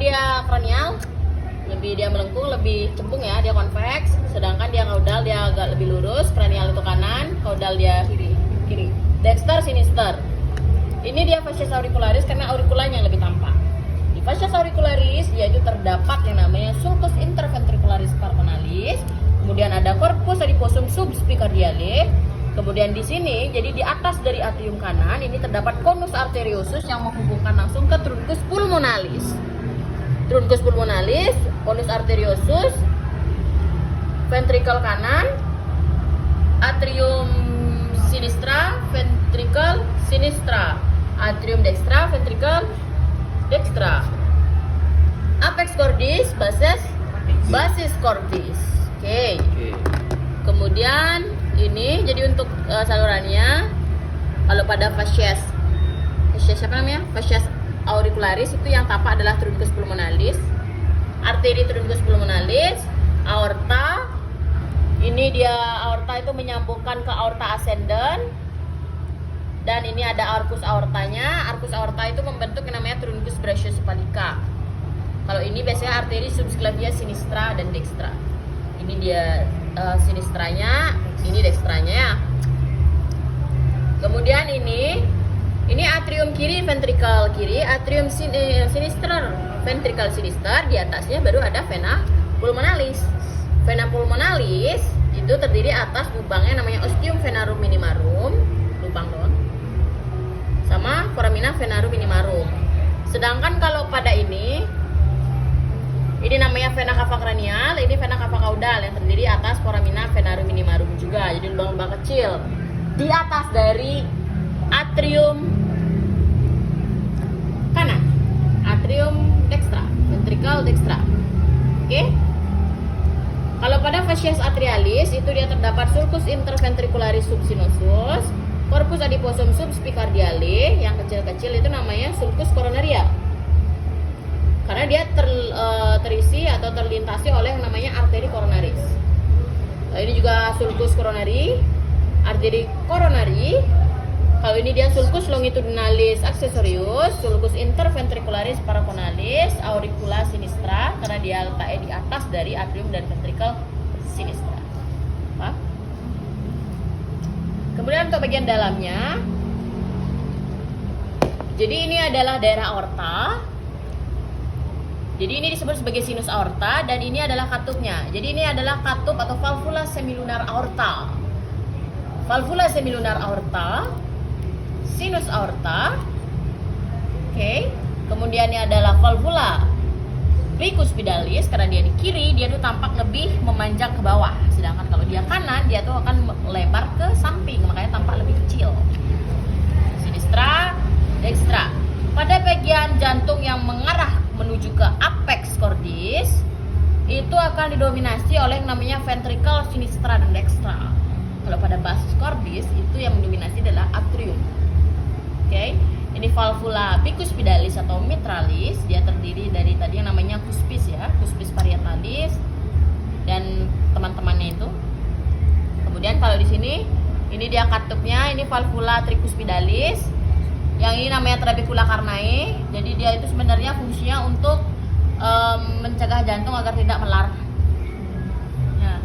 dia kranial, lebih dia melengkung, lebih cembung ya, dia konveks. Sedangkan dia caudal dia agak lebih lurus, kranial itu kanan, caudal dia kiri. Dexter, sinister. Ini dia fascias auricularis karena aurikulanya yang lebih tampak. Di fascias auricularis dia itu terdapat yang namanya sulcus interventricularis parconalis, kemudian ada corpus adiposum subspicardiale. Kemudian di sini, jadi di atas dari atrium kanan ini terdapat conus arteriosus yang menghubungkan langsung ke truncus pulmonalis. Truncus pulmonalis, conus arteriosus, ventricle kanan, atrium sinistra, ventricle sinistra, atrium dextra, ventricle dextra, apex cordis, basis cordis. Oke. Kemudian ini jadi untuk salurannya, kalau pada fascias apa namanya? Fascias auricularis itu yang tampak adalah truncus pulmonalis, arteri truncus pulmonalis, aorta. Ini dia aorta itu menyambungkan ke aorta ascendens. Dan ini ada arcus aortanya. Arcus aorta itu membentuk yang namanya truncus brachiocephalica. Kalau ini biasanya arteri subclavia sinistra dan dextra. Ini dia sinistranya, ini dextranya ya. Kemudian ini atrium kiri, ventricle kiri, atrium sinister, ventricle sinister. Di atasnya baru ada vena pulmonalis. Vena pulmonalis itu terdiri atas lubangnya namanya ostium venarum minimarum, lubang doang, sama foramina venarum minimarum. Sedangkan kalau pada ini namanya vena cava cranial, ini vena cava caudal yang terdiri atas foramina venarum minimarum juga. Jadi lubang-lubang kecil di atas dari atrium kanan, atrium dextra, ventricle dextra. Oke. Kalau pada fascias atrialis itu dia terdapat sulcus interventricularis subsinosus, corpus adiposum subspicardiale, yang kecil-kecil itu namanya sulcus coronaria. Karena dia terisi atau terlintasi oleh yang namanya arteri coronaris. Ini juga sulcus coronari, arteri coronari. Kalau ini dia sulcus longitudinalis accessorius, sulcus interventricularis paraconalis, auricula sinistra, karena dia letaknya di atas dari atrium dan ventricle sinistra. Apa? Kemudian untuk bagian dalamnya, jadi ini adalah daerah aorta. Jadi ini disebut sebagai sinus aorta dan ini adalah katupnya. Jadi ini adalah katup atau valvula semilunar aorta. Valvula semilunar aorta, sinus aorta. Oke. Kemudian ini adalah valvula bicuspidalis, karena dia di kiri dia tuh tampak lebih memanjang ke bawah. Sedangkan kalau dia kanan dia tuh akan melebar ke samping, makanya tampak lebih kecil. Sinistra, dextra. Pada bagian jantung yang mengarah menuju ke apex cordis itu akan didominasi oleh yang namanya ventricle sinistra dan dextra. Kalau pada basis cordis itu yang mendominasi adalah atrium. Oke. Ini valvula bicuspidalis atau mitralis, dia terdiri dari tadi yang namanya cuspis ya, cuspis parietalis dan teman-temannya itu. Kemudian kalau di sini ini dia katupnya, ini valvula tricuspidalis. Yang ini namanya trabecula carnae. Jadi dia itu sebenarnya fungsinya untuk mencegah jantung agar tidak melar. Ya.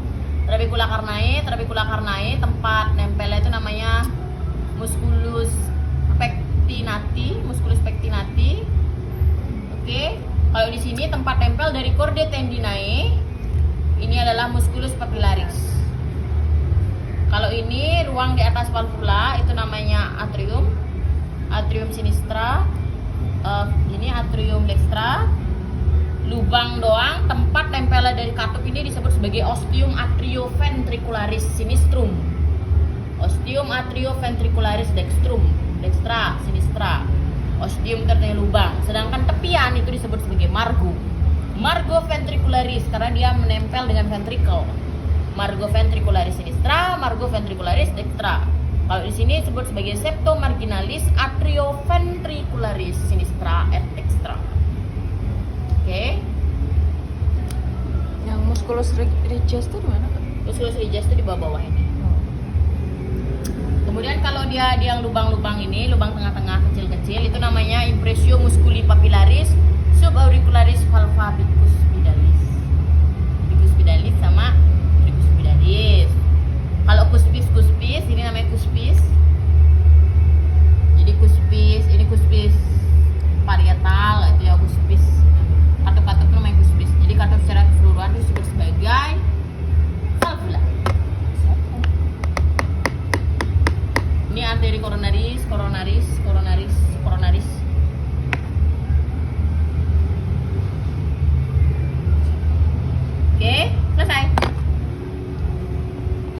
Trabecula carnae tempat nempelnya itu namanya musculus pectinati. Oke. Kalau di sini tempat nempel dari chordae tendinae, ini adalah musculus papillaris. Kalau ini ruang di atas valvula itu namanya atrium sinistra, ini atrium dextra. Lubang doang tempat nempelnya dari katup ini disebut sebagai ostium atrioventricularis sinistrum, ostium atrioventricularis dextra sinistra, ostium ternyata lubang. Sedangkan tepian itu disebut sebagai margo ventricularis karena dia menempel dengan ventricle. Margo ventricularis sinistra, margo ventricularis dextra. Kalau di sini disebut sebagai septo marginalis atrioventricularis sinistra et dextra. Oke. Yang musculus rectus itu di mana? Musculus rectus itu di bawah-bawah ini. Kemudian kalau dia yang lubang-lubang ini, lubang tengah-tengah kecil-kecil itu namanya impressio musculi